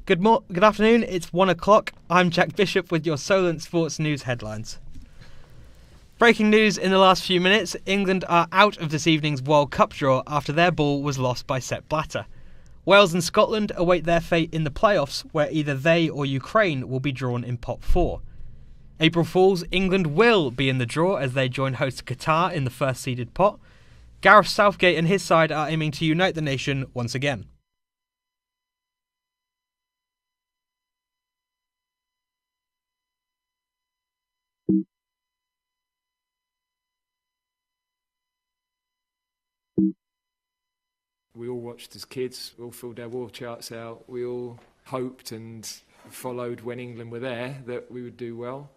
Good afternoon, it's 1 o'clock. I'm Jack Bishop with your Solent Sports news headlines. Breaking news in the last few minutes, England are out of this evening's World Cup draw after their ball was lost by Sepp Blatter. Wales and Scotland await their fate in the playoffs, where either they or Ukraine will be drawn in pot 4. April Fools, England will be in the draw as they join host Qatar in the first seeded pot. Gareth Southgate and his side are aiming to unite the nation once again. We all watched as kids, we all filled our war charts out, we all hoped and followed when England were there that we would do well,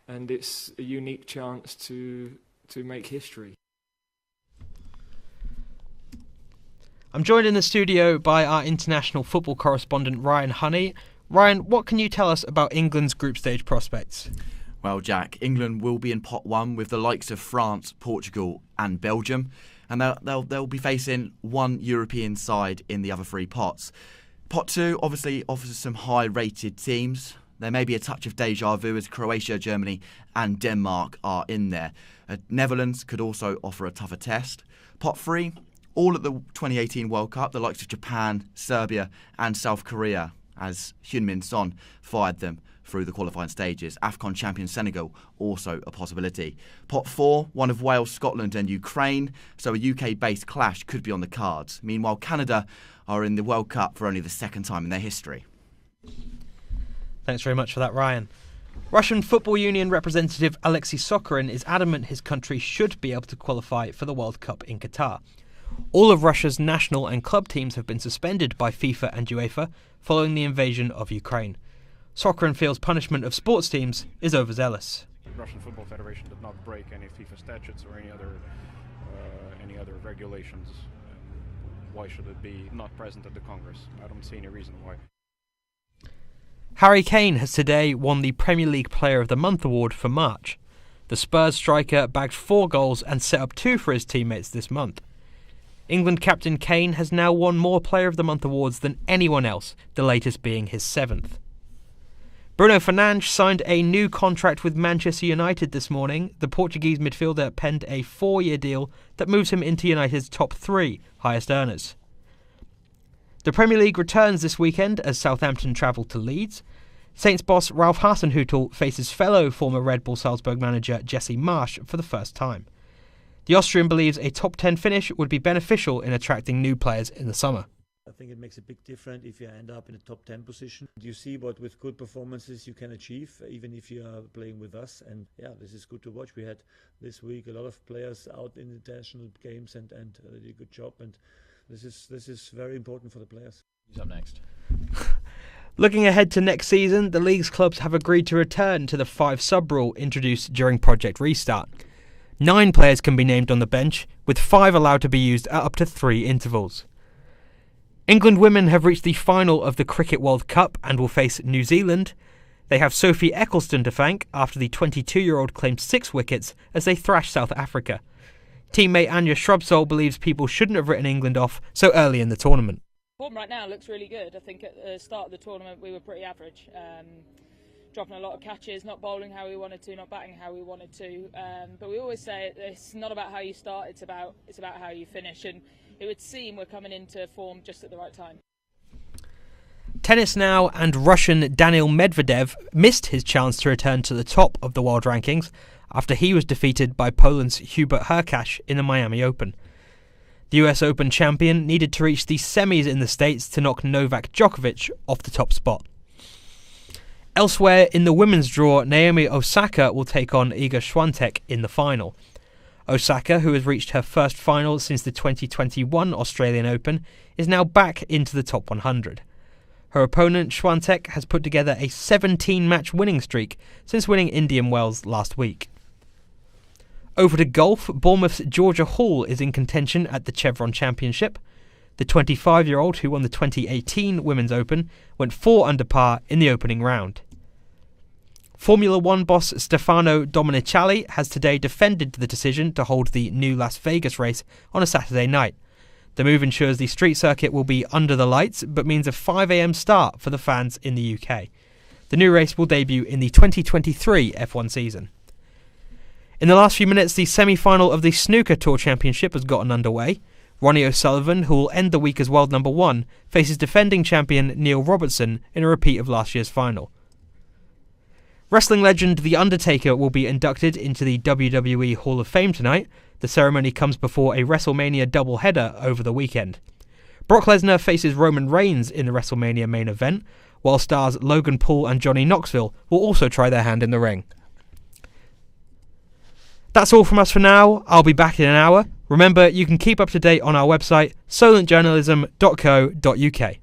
and it's a unique chance to make history. I'm joined in the studio by our international football correspondent Ryan Honey. Ryan, what can you tell us about England's group stage prospects? Well, Jack, England will be in pot 1 with the likes of France, Portugal and Belgium. And they'll be facing one European side in the other 3 pots. Pot 2 obviously offers some high-rated teams. There may be a touch of deja vu as Croatia, Germany and Denmark are in there. Netherlands could also offer a tougher test. Pot 3, all at the 2018 World Cup, the likes of Japan, Serbia and South Korea, as Heung-min Son fired them through the qualifying stages. AFCON champion Senegal, also a possibility. Pot 4, one of Wales, Scotland and Ukraine, so a UK-based clash could be on the cards. Meanwhile, Canada are in the World Cup for only the second time in their history. Thanks very much for that, Ryan. Russian Football Union representative Alexei Sakharin is adamant his country should be able to qualify for the World Cup in Qatar. All of Russia's national and club teams have been suspended by FIFA and UEFA following the invasion of Ukraine. Sakharin feels punishment of sports teams is overzealous. The Russian Football Federation did not break any FIFA statutes or any other regulations. Why should it be not present at the Congress? I don't see any reason why. Harry Kane has today won the Premier League Player of the Month award for March. The Spurs striker bagged 4 goals and set up 2 for his teammates this month. England captain Kane has now won more Player of the Month awards than anyone else, the latest being his 7th. Bruno Fernandes signed a new contract with Manchester United this morning. The Portuguese midfielder penned a 4-year deal that moves him into United's top 3 highest earners. The Premier League returns this weekend as Southampton travel to Leeds. Saints boss Ralph Hasenhüttl faces fellow former Red Bull Salzburg manager Jesse Marsch for the first time. The Austrian believes a top 10 finish would be beneficial in attracting new players in the summer. I think it makes a big difference if you end up in a top 10 position. You see what with good performances you can achieve, even if you are playing with us. And yeah, this is good to watch. We had this week a lot of players out in international games and did a good job. And this is very important for the players. Who's up next? Looking ahead to next season, the league's clubs have agreed to return to the 5-sub rule introduced during Project Restart. 9 players can be named on the bench, with 5 allowed to be used at up to 3 intervals. England women have reached the final of the Cricket World Cup and will face New Zealand. They have Sophie Eccleston to thank after the 22-year-old claimed 6 wickets as they thrashed South Africa. Teammate Anya Shrubsole believes people shouldn't have written England off so early in the tournament. Form right now looks really good. I think at the start of the tournament we were pretty average. Dropping a lot of catches, not bowling how we wanted to, not batting how we wanted to. But we always say it's not about how you start, it's about how you finish. And it would seem we're coming into form just at the right time. Tennis now, and Russian Daniil Medvedev missed his chance to return to the top of the world rankings after he was defeated by Poland's Hubert Hurkacz in the Miami Open. The US Open champion needed to reach the semis in the States to knock Novak Djokovic off the top spot. Elsewhere in the women's draw, Naomi Osaka will take on Iga Swiatek in the final. Osaka, who has reached her first final since the 2021 Australian Open, is now back into the top 100. Her opponent, Swiatek, has put together a 17-match winning streak since winning Indian Wells last week. Over to golf, Bournemouth's Georgia Hall is in contention at the Chevron Championship. The 25-year-old who won the 2018 Women's Open went 4 under par in the opening round. Formula One boss Stefano Domenicali has today defended the decision to hold the new Las Vegas race on a Saturday night. The move ensures the street circuit will be under the lights, but means a 5 a.m. start for the fans in the UK. The new race will debut in the 2023 F1 season. In the last few minutes, the semi-final of the Snooker Tour Championship has gotten underway. Ronnie O'Sullivan, who will end the week as world number 1, faces defending champion Neil Robertson in a repeat of last year's final. Wrestling legend The Undertaker will be inducted into the WWE Hall of Fame tonight. The ceremony comes before a WrestleMania doubleheader over the weekend. Brock Lesnar faces Roman Reigns in the WrestleMania main event, while stars Logan Paul and Johnny Knoxville will also try their hand in the ring. That's all from us for now. I'll be back in an hour. Remember, you can keep up to date on our website, solentjournalism.co.uk.